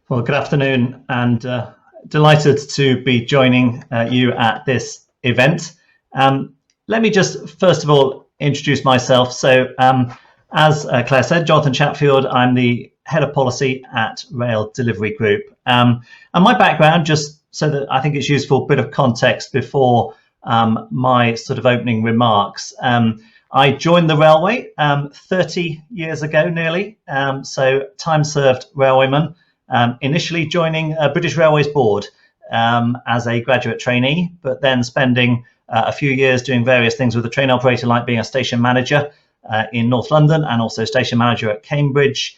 Well, good afternoon, and delighted to be joining you at this event. Let me just first of all introduce myself. As Claire said, Jonathan Chatfield, I'm the Head of Policy at Rail Delivery Group. And my background, just so that I think it's useful, bit of context before my sort of opening remarks. I joined the railway 30 years ago, nearly, so time-served railwayman. Initially joining British Railways Board as a graduate trainee, but then spending a few years doing various things with the train operator, like being a station manager in North London and also station manager at Cambridge.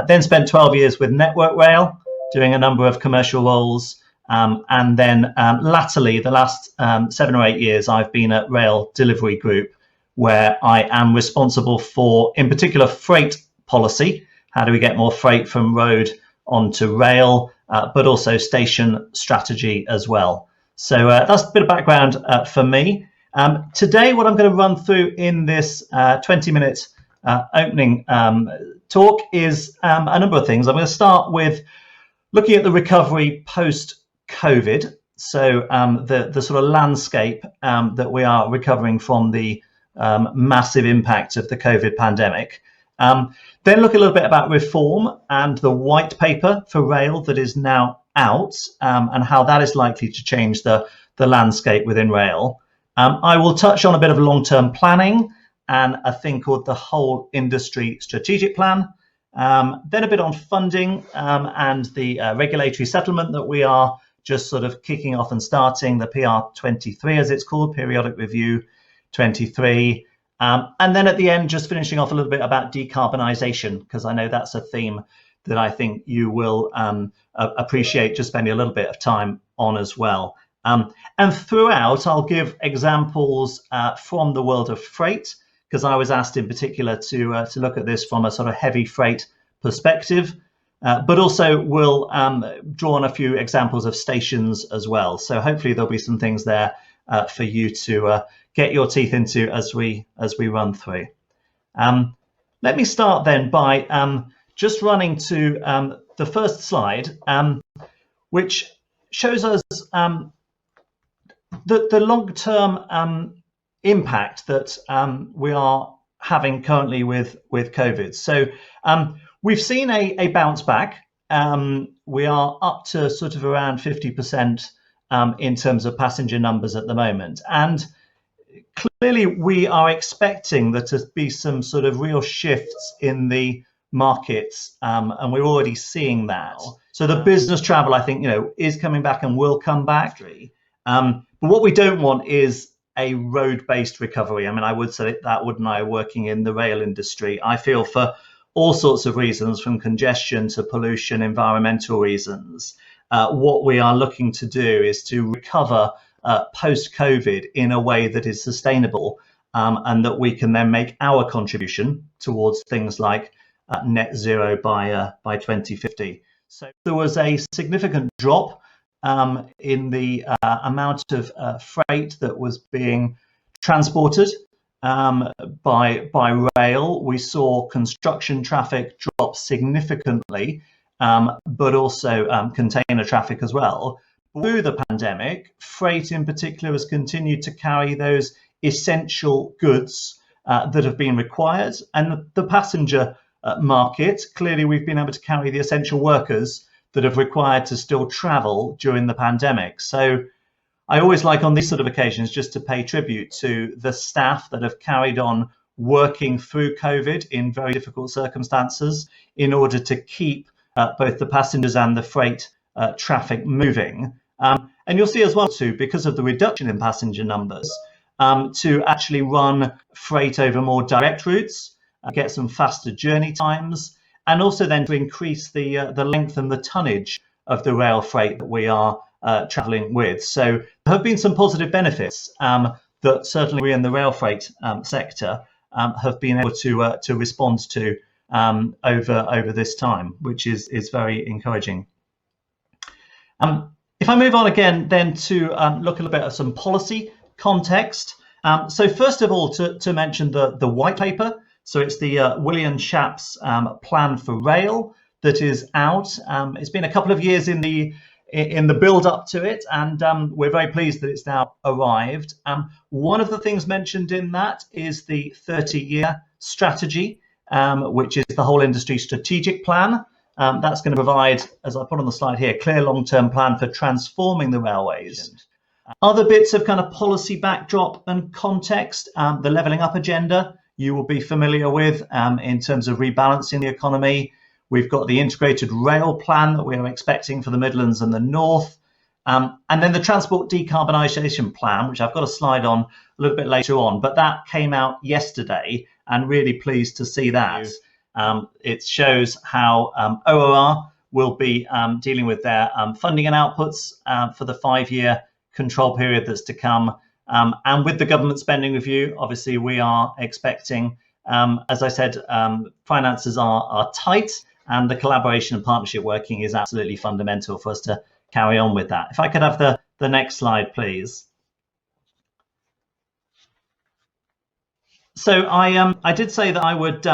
Then spent 12 years with Network Rail, doing a number of commercial roles. And then latterly, the last 7 or 8 years, I've been at Rail Delivery Group, where I am responsible for, in particular, freight policy. How do we get more freight from road onto rail, but also station strategy as well. So that's a bit of background for me. Today, what I'm going to run through in this 20-minute opening talk is a number of things. I'm going to start with looking at the recovery post-COVID, so the sort of landscape that we are recovering from the massive impact of the COVID pandemic. Then look a little bit about reform and the white paper for rail that is now out, and how that is likely to change the landscape within rail. I will touch on a bit of long-term planning and a thing called the Whole Industry Strategic Plan. Then a bit on funding and the regulatory settlement that we are just sort of kicking off and starting, the PR23 as it's called, Periodic Review 23. And then at the end, just finishing off a little bit about decarbonisation, because I know that's a theme that I think you will appreciate just spending a little bit of time on as well. And throughout, I'll give examples from the world of freight, because I was asked in particular to look at this from a sort of heavy freight perspective, but also we'll draw on a few examples of stations as well. So hopefully there'll be some things there for you to get your teeth into as we run through. Let me start then by just running to the first slide, which shows us the long-term impact that we are having currently with COVID. So we've seen a bounce back. We are up to sort of around 50% in terms of passenger numbers at the moment. And clearly, we are expecting there to be some sort of real shifts in the markets, and we're already seeing that. So the business travel, I think, is coming back and will come back. But what we don't want is a road-based recovery. I mean, I would say that, wouldn't I, working in the rail industry? I feel for all sorts of reasons, from congestion to pollution, environmental reasons, what we are looking to do is to recover post-COVID in a way that is sustainable, and that we can then make our contribution towards things like net zero by 2050. So there was a significant drop in the amount of freight that was being transported by rail. We saw construction traffic drop significantly, but also container traffic as well. Through the pandemic, freight in particular has continued to carry those essential goods that have been required. And the passenger market, clearly we've been able to carry the essential workers that have required to still travel during the pandemic. So I always like on these sort of occasions just to pay tribute to the staff that have carried on working through COVID in very difficult circumstances in order to keep both the passengers and the freight traffic moving. And you'll see as well too, because of the reduction in passenger numbers, to actually run freight over more direct routes, get some faster journey times, and also then to increase the length and the tonnage of the rail freight that we are travelling with. So there have been some positive benefits that certainly we in the rail freight sector have been able to respond to over this time, which is very encouraging. If I move on again then to look a little bit at some policy context. So first of all, to mention the white paper. So it's the William Shapps Plan for Rail that is out. It's been a couple of years in the build up to it, and we're very pleased that it's now arrived. One of the things mentioned in that is the 30-year strategy, which is the whole industry strategic plan. That's going to provide, as I put on the slide here, a clear long-term plan for transforming the railways. Other bits of kind of policy backdrop and context, the levelling up agenda you will be familiar with in terms of rebalancing the economy. We've got the integrated rail plan that we are expecting for the Midlands and the North. And then the transport decarbonisation plan, which I've got a slide on a little bit later on, but that came out yesterday, and really pleased to see that. It shows how ORR will be dealing with their funding and outputs for the 5-year control period that's to come. And with the government spending review, obviously we are expecting, as I said, finances are tight, and the collaboration and partnership working is absolutely fundamental for us to carry on with that. If I could have the next slide, please. So I did say that I would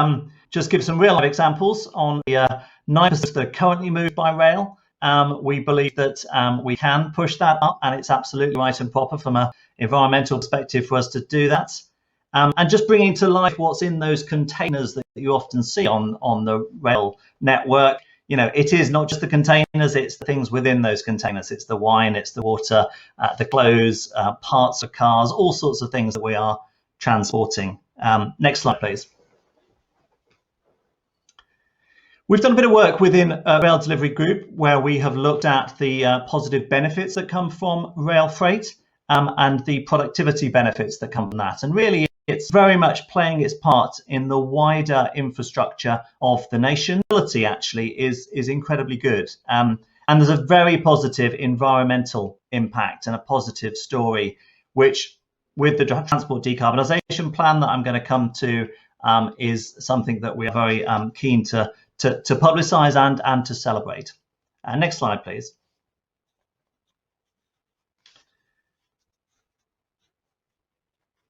just give some real life examples on the 9% that are currently moved by rail. We believe that we can push that up, and it's absolutely right and proper from an environmental perspective for us to do that. And just bringing to life what's in those containers that you often see on the rail network. You know, it is not just the containers, it's the things within those containers. It's the wine, it's the water, the clothes, parts of cars, all sorts of things that we are transporting. Next slide, please. We've done a bit of work within Rail Delivery Group where we have looked at the positive benefits that come from rail freight and the productivity benefits that come from that. And really, it's very much playing its part in the wider infrastructure of the nation. Ability actually is incredibly good. And there's a very positive environmental impact and a positive story, which with the transport decarbonisation plan that I'm going to come to is something that we are very keen to publicise and to celebrate. Next slide, please.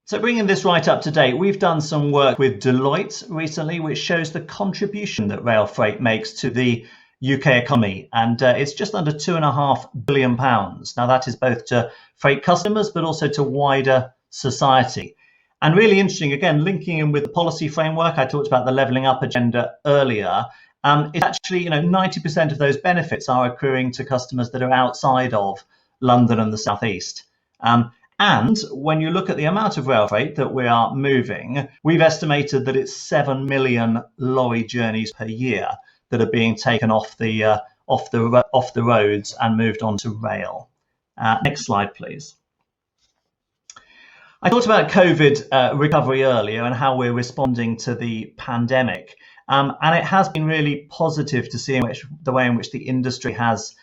So bringing this right up to date, we've done some work with Deloitte recently, which shows the contribution that rail freight makes to the UK economy. And it's just under £2.5 billion. Now that is both to freight customers, but also to wider society. And really interesting, again, linking in with the policy framework, I talked about the levelling up agenda earlier. It's actually, 90% of those benefits are accruing to customers that are outside of London and the South East. And when you look at the amount of rail freight that we are moving, we've estimated that it's 7 million lorry journeys per year that are being taken off the roads and moved onto rail. Next slide, please. I talked about COVID recovery earlier and how we're responding to the pandemic. And it has been really positive to see the way in which the industry has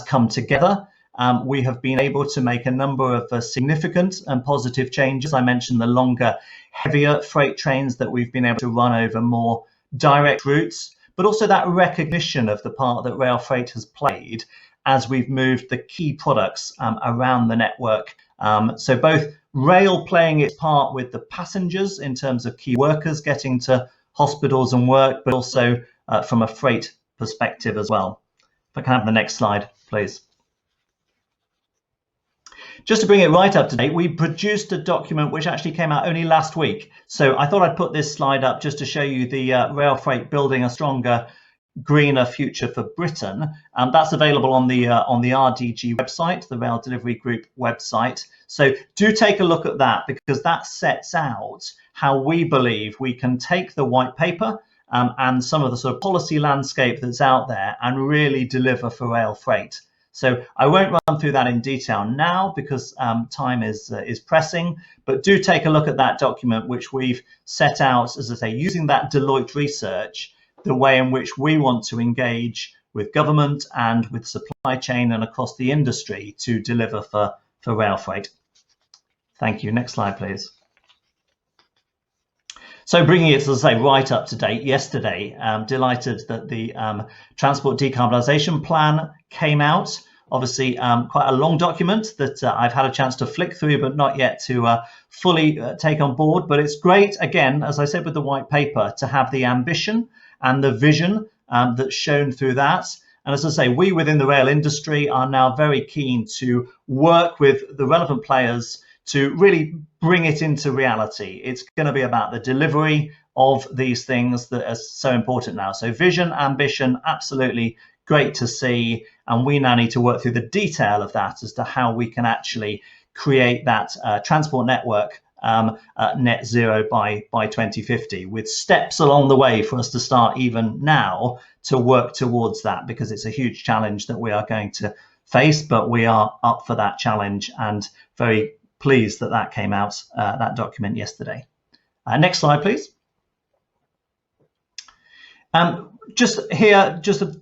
come together. We have been able to make a number of significant and positive changes. I mentioned the longer, heavier freight trains that we've been able to run over more direct routes, but also that recognition of the part that rail freight has played as we've moved the key products around the network. So both rail playing its part with the passengers in terms of key workers getting to hospitals and work, but also from a freight perspective as well. If I can have the next slide, please. Just to bring it right up to date, we produced a document which actually came out only last week. So I thought I'd put this slide up just to show you the rail freight building a stronger, greener future for Britain. That's available on the RDG website, the Rail Delivery Group website. So do take a look at that, because that sets out how we believe we can take the white paper and some of the sort of policy landscape that's out there and really deliver for rail freight. So I won't run through that in detail now because time is pressing, but do take a look at that document, which we've set out, as I say, using that Deloitte research, the way in which we want to engage with government and with supply chain and across the industry to deliver for rail freight. Thank you. Next slide, please. So bringing it, as I say, right up to date, yesterday, delighted that the Transport Decarbonisation Plan came out. Obviously, quite a long document that I've had a chance to flick through, but not yet to fully take on board. But it's great, again, as I said with the white paper, to have the ambition and the vision that's shown through that. And as I say, we within the rail industry are now very keen to work with the relevant players to really bring it into reality. It's going to be about the delivery of these things that are so important now. So vision, ambition, absolutely great to see. And we now need to work through the detail of that as to how we can actually create that transport network net zero by 2050, with steps along the way for us to start even now to work towards that, because it's a huge challenge that we are going to face, but we are up for that challenge and very pleased that that came out, that document yesterday. Next slide, please. Just here, just a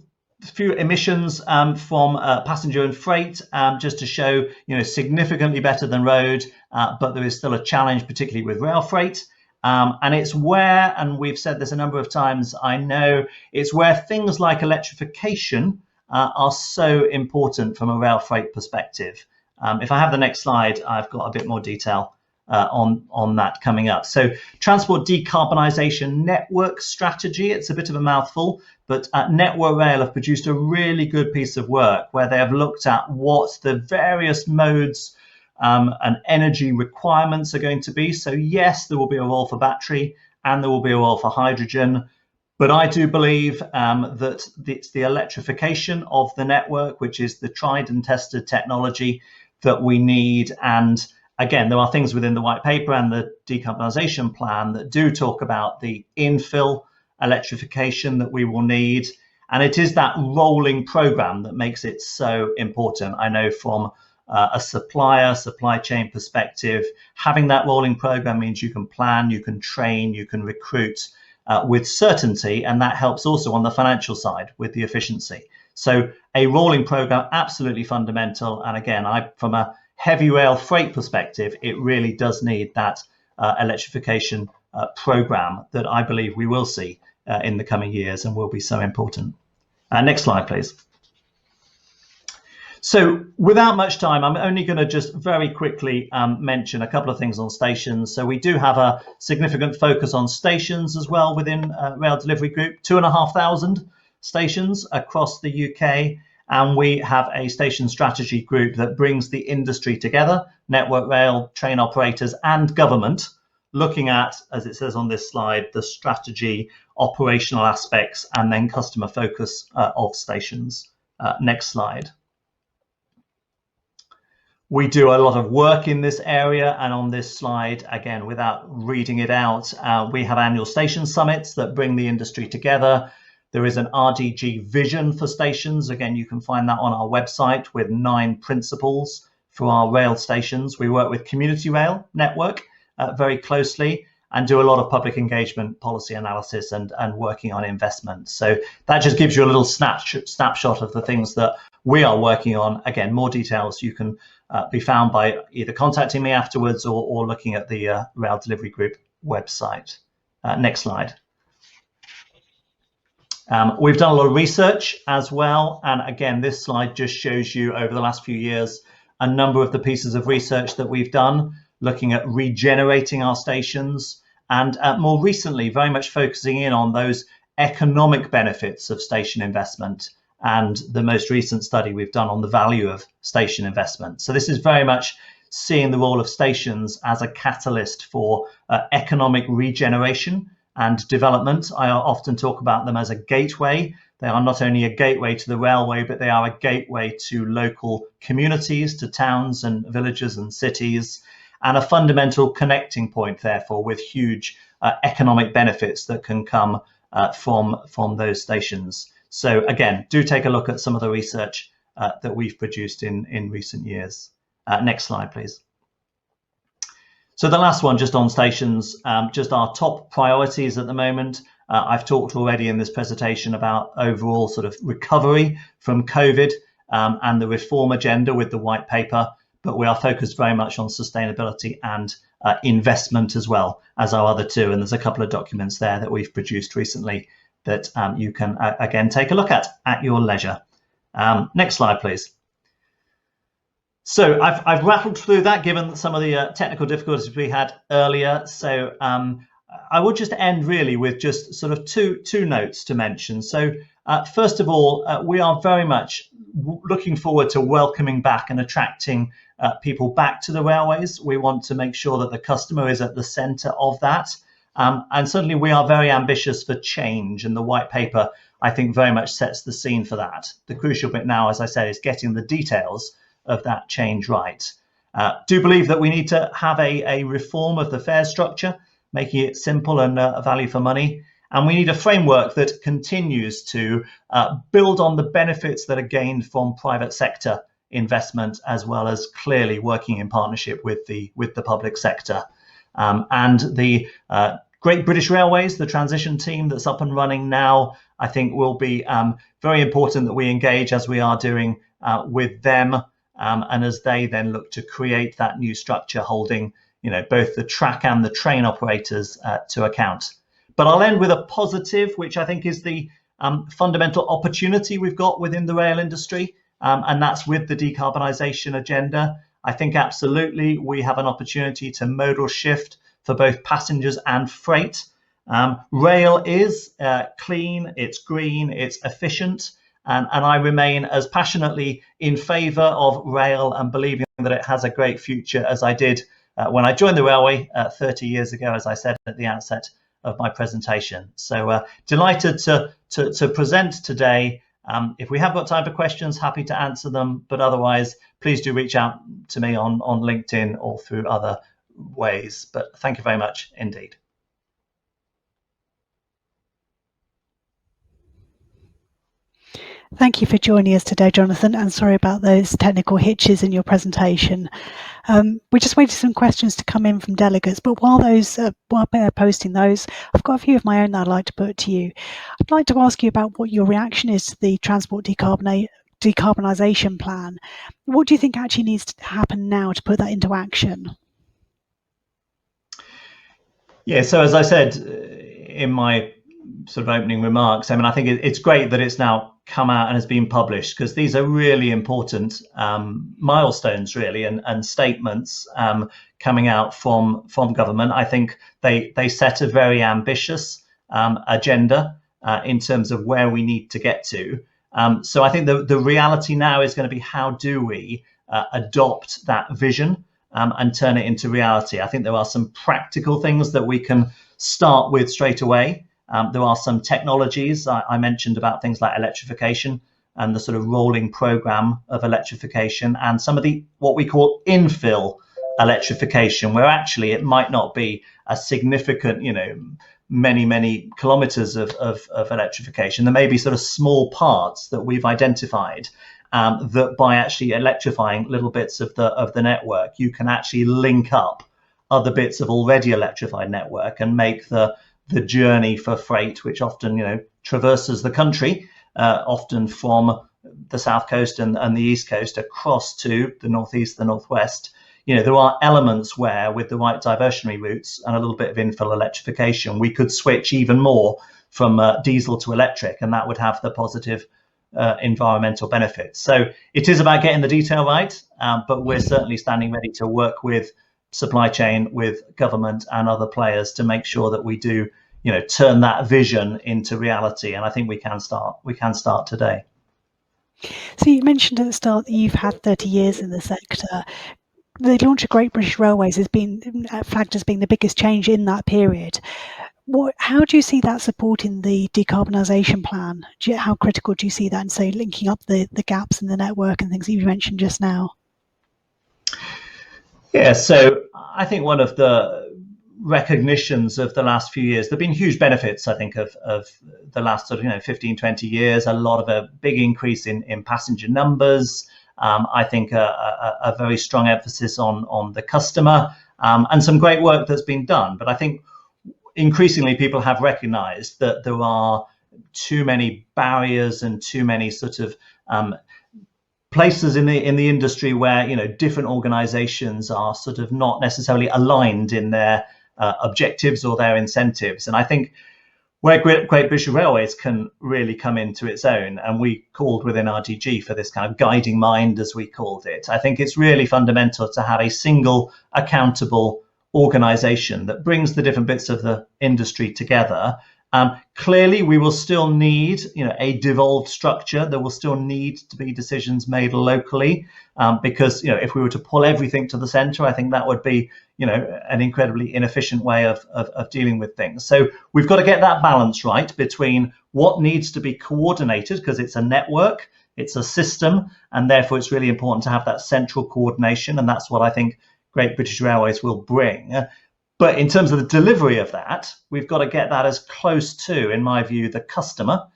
few emissions from passenger and freight, just to show, significantly better than road, but there is still a challenge, particularly with rail freight. And it's where, and we've said this a number of times, I know, it's where things like electrification are so important from a rail freight perspective. If I have the next slide, I've got a bit more detail on that coming up. So transport decarbonisation network strategy, it's a bit of a mouthful, but Network Rail have produced a really good piece of work where they have looked at what the various modes and energy requirements are going to be. So yes, there will be a role for battery and there will be a role for hydrogen, but I do believe that it's the electrification of the network, which is the tried and tested technology that we need. And again, there are things within the white paper and the decarbonisation plan that do talk about the infill electrification that we will need. And it is that rolling programme that makes it so important. I know from a supply chain perspective, having that rolling programme means you can plan, you can train, you can recruit with certainty, and that helps also on the financial side with the efficiency. So a rolling programme, absolutely fundamental. And again, from a heavy rail freight perspective, it really does need that electrification programme that I believe we will see in the coming years and will be so important. Next slide, please. So without much time, I'm only going to just very quickly mention a couple of things on stations. So we do have a significant focus on stations as well within Rail Delivery Group, 2,500 stations across the UK. And we have a station strategy group that brings the industry together, Network Rail, train operators and government, looking at, as it says on this slide, the strategy, operational aspects, and then customer focus of stations. Next slide. We do a lot of work in this area, and on this slide, again, without reading it out, we have annual station summits that bring the industry together. There is an RDG vision for stations. Again, you can find that on our website with 9 principles for our rail stations. We work with Community Rail Network very closely and do a lot of public engagement, policy analysis, and working on investment. So that just gives you a little snapshot of the things that we are working on. Again, more details you can be found by either contacting me afterwards or looking at the Rail Delivery Group website. Next slide. We've done a lot of research as well. And again, this slide just shows you over the last few years a number of the pieces of research that we've done, looking at regenerating our stations, and more recently, very much focusing in on those economic benefits of station investment, and the most recent study we've done on the value of station investment. So this is very much seeing the role of stations as a catalyst for economic regeneration and development. I often talk about them as a gateway. They are not only a gateway to the railway, but they are a gateway to local communities, to towns and villages and cities, and a fundamental connecting point, therefore, with huge economic benefits that can come from those stations. So again, do take a look at some of the research that we've produced in recent years. Next slide, please. So the last one, just on stations, just our top priorities at the moment. I've talked already in this presentation about overall sort of recovery from COVID and the reform agenda with the white paper, but we are focused very much on sustainability and investment as well as our other two. And there's a couple of documents there that we've produced recently that you can, again, take a look at your leisure. Next slide, please. So I've rattled through that given some of the technical difficulties we had earlier. So I would just end really with just sort of two notes to mention. So First of all, we are very much looking forward to welcoming back and attracting people back to the railways. We want to make sure that the customer is at the centre of that. And certainly we are very ambitious for change, and the white paper, I think, very much sets the scene for that. The crucial bit now, as I said, is getting the details of that change right. Do believe that we need to have a reform of the fare structure, making it simple and value for money. And we need a framework that continues to build on the benefits that are gained from private sector investment, as well as clearly working in partnership with the public sector. And the Great British Railways, the transition team that's up and running now, I think will be very important that we engage, as we are doing with them, and as they then look to create that new structure, holding both the track and the train operators to account. But I'll end with a positive, which I think is the fundamental opportunity we've got within the rail industry, and that's with the decarbonisation agenda. I think absolutely we have an opportunity to modal shift for both passengers and freight. Rail is clean, it's green, it's efficient, and I remain as passionately in favour of rail and believing that it has a great future as I did when I joined the railway 30 years ago, as I said at the outset of my presentation. So delighted to present today. If we have got time for questions, happy to answer them, but otherwise please do reach out to me on LinkedIn or through other ways. But thank you very much indeed. Thank you for joining us today, Jonathan, and sorry about those technical hitches in your presentation. We just waited some questions to come in from delegates, but while they're posting those, I've got a few of my own that I'd like to put to you. I'd like to ask you about what your reaction is to the transport decarbonisation plan. What do you think actually needs to happen now to put that into action? Yeah, so as I said in my sort of opening remarks, I mean, I think it's great that it's now come out and has been published, because these are really important milestones, really, and statements coming out from government. I think they set a very ambitious agenda in terms of where we need to get to. So I think the reality now is going to be, how do we adopt that vision and turn it into reality? I think there are some practical things that we can start with straight away. There are some technologies I mentioned about things like electrification and the sort of rolling program of electrification, and some of the what we call infill electrification, where actually it might not be a significant, many kilometers of electrification. There may be sort of small parts that we've identified that by actually electrifying little bits of the network, you can actually link up other bits of already electrified network and make the journey for freight, which often traverses the country, often from the south coast and the east coast across to the northeast, the northwest. There are elements where, with the right diversionary routes and a little bit of infill electrification, we could switch even more from diesel to electric, and that would have the positive environmental benefits. So it is about getting the detail right, but we're certainly standing ready to work with supply chain, with government and other players to make sure that we do, turn that vision into reality. And I think we can start today. So you mentioned at the start that you've had 30 years in the sector. The launch of Great British Railways has been flagged as being the biggest change in that period. How do you see that supporting the decarbonisation plan? How critical do you see that, and say linking up the gaps in the network and things that you mentioned just now? Yeah, so I think one of the recognitions of the last few years, there have been huge benefits, I think, of the last sort of 15, 20 years, a lot of a big increase in passenger numbers. I think a very strong emphasis on the customer, and some great work that's been done. But I think increasingly people have recognized that there are too many barriers and too many sort of places in the industry where different organizations are sort of not necessarily aligned in their objectives or their incentives. And I think where Great British Railways can really come into its own, and we called within RDG for this kind of guiding mind, as we called it, I think it's really fundamental to have a single accountable organization that brings the different bits of the industry together Clearly, we will still need, a devolved structure. There will still need to be decisions made locally, because, if we were to pull everything to the centre, I think that would be, an incredibly inefficient way of dealing with things. So we've got to get that balance right between what needs to be coordinated, because it's a network, it's a system, and therefore it's really important to have that central coordination. And that's what I think Great British Railways will bring. But in terms of the delivery of that, we've got to get that as close to, in my view, the customer,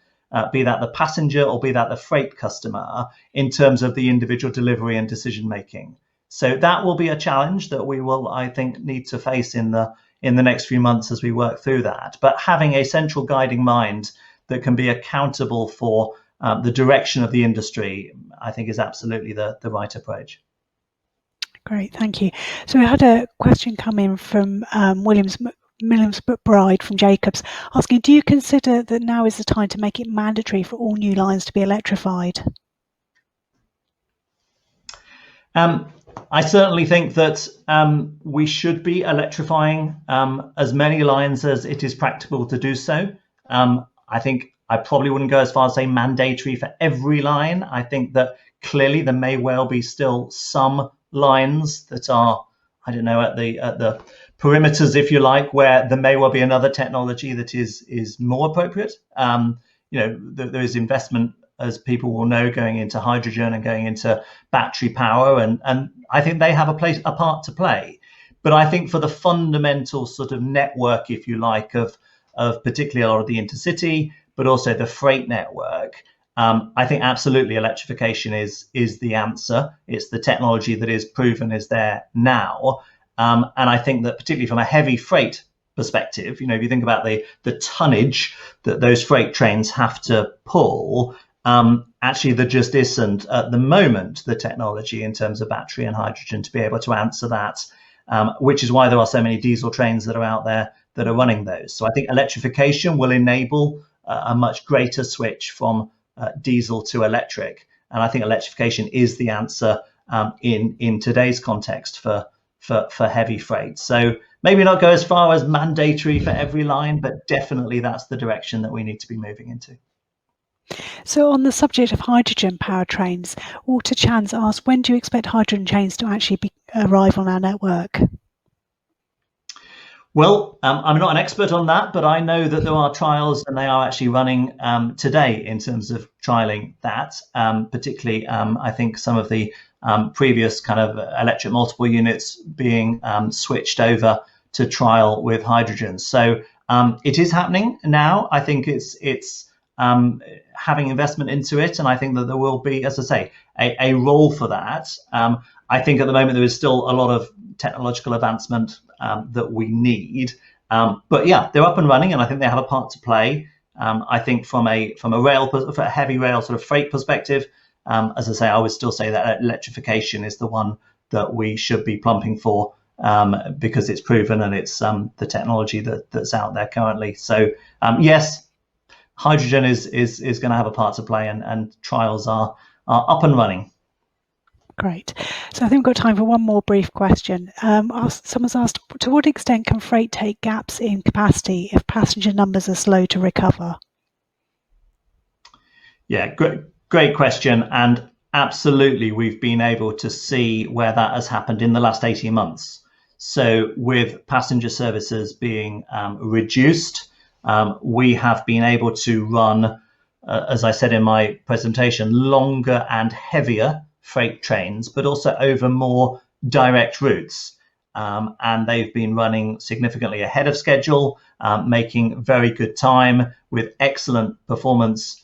be that the passenger or be that the freight customer, in terms of the individual delivery and decision making. So that will be a challenge that we will, I think, need to face in the next few months as we work through that. But having a central guiding mind that can be accountable for the direction of the industry, I think, is absolutely the right approach. Great, thank you. So we had a question come in from Williams McBride from Jacobs, asking, do you consider that now is the time to make it mandatory for all new lines to be electrified? I certainly think that we should be electrifying as many lines as it is practical to do so. I think I probably wouldn't go as far as say mandatory for every line. I think that clearly there may well be still some lines that are, I don't know, at the perimeters, if you like, where there may well be another technology that is more appropriate. There is investment, as people will know, going into hydrogen and going into battery power, and I think they have a part to play. But I think for the fundamental sort of network, if you like, of particularly a lot of the intercity, but also the freight network, I think absolutely electrification is the answer. It's the technology that is proven is there now. And I think that particularly from a heavy freight perspective, if you think about the tonnage that those freight trains have to pull, actually there just isn't at the moment the technology in terms of battery and hydrogen to be able to answer that, which is why there are so many diesel trains that are out there that are running those. So I think electrification will enable a much greater switch from diesel to electric, and I think electrification is the answer in today's context for heavy freight. So maybe not go as far as mandatory for every line, but definitely that's the direction that we need to be moving into. So on the subject of hydrogen powertrains, Walter Chans asked, when do you expect hydrogen trains to actually arrive on our network? Well, I'm not an expert on that, but I know that there are trials and they are actually running today in terms of trialing that, particularly I think some of the previous kind of electric multiple units being switched over to trial with hydrogen. So it is happening now. I think it's having investment into it, and I think that there will be, as I say, a role for that. I think at the moment there is still a lot of technological advancement that we need, but yeah, they're up and running, and I think they have a part to play. I think from a heavy rail sort of freight perspective, as I say, I would still say that electrification is the one that we should be plumping for, because it's proven and it's the technology that's out there currently. So yes, hydrogen is going to have a part to play, and trials are up and running. Great. So I think we've got time for one more brief question. Someone's asked, to what extent can freight take gaps in capacity if passenger numbers are slow to recover? Yeah, great question. And absolutely, we've been able to see where that has happened in the last 18 months. So with passenger services being reduced, we have been able to run, as I said in my presentation, longer and heavier freight trains, but also over more direct routes. And they've been running significantly ahead of schedule, making very good time with excellent performance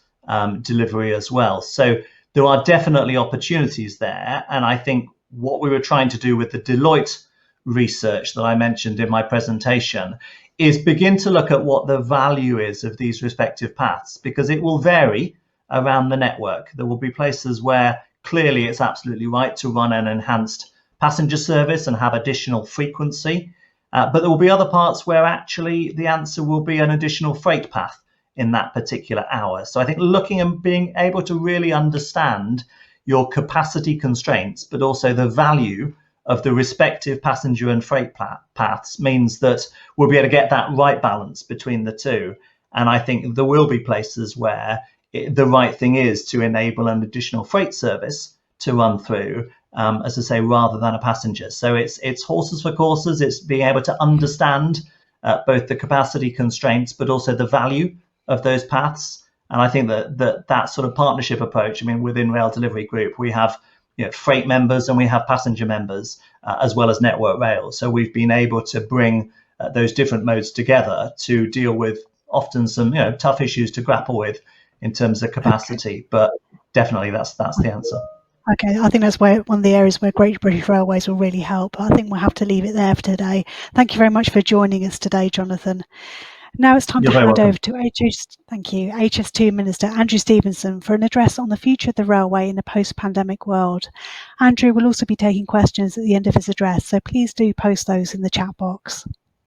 delivery as well. So there are definitely opportunities there. And I think what we were trying to do with the Deloitte research that I mentioned in my presentation is begin to look at what the value is of these respective paths, because it will vary around the network. There will be places where clearly it's absolutely right to run an enhanced passenger service and have additional frequency, but there will be other parts where actually the answer will be an additional freight path in that particular hour. So I think looking and being able to really understand your capacity constraints, but also the value of the respective passenger and freight paths means that we'll be able to get that right balance between the two. And I think there will be places where the right thing is to enable an additional freight service to run through, as I say, rather than a passenger. So it's horses for courses. It's being able to understand both the capacity constraints, but also the value of those paths. And I think that sort of partnership approach. I mean, within Rail Delivery Group, we have freight members and we have passenger members, as well as Network Rail. So we've been able to bring those different modes together to deal with often some tough issues to grapple with in terms of capacity. Okay. But definitely that's the answer. Okay, I think that's one of the areas where Great British Railways will really help. I think we'll have to leave it there for today. Thank you very much for joining us today, Jonathan. Now it's time to hand over to HS2 Minister Andrew Stevenson for an address on the future of the railway in a post-pandemic world. Andrew will also be taking questions at the end of his address, so please do post those in the chat box.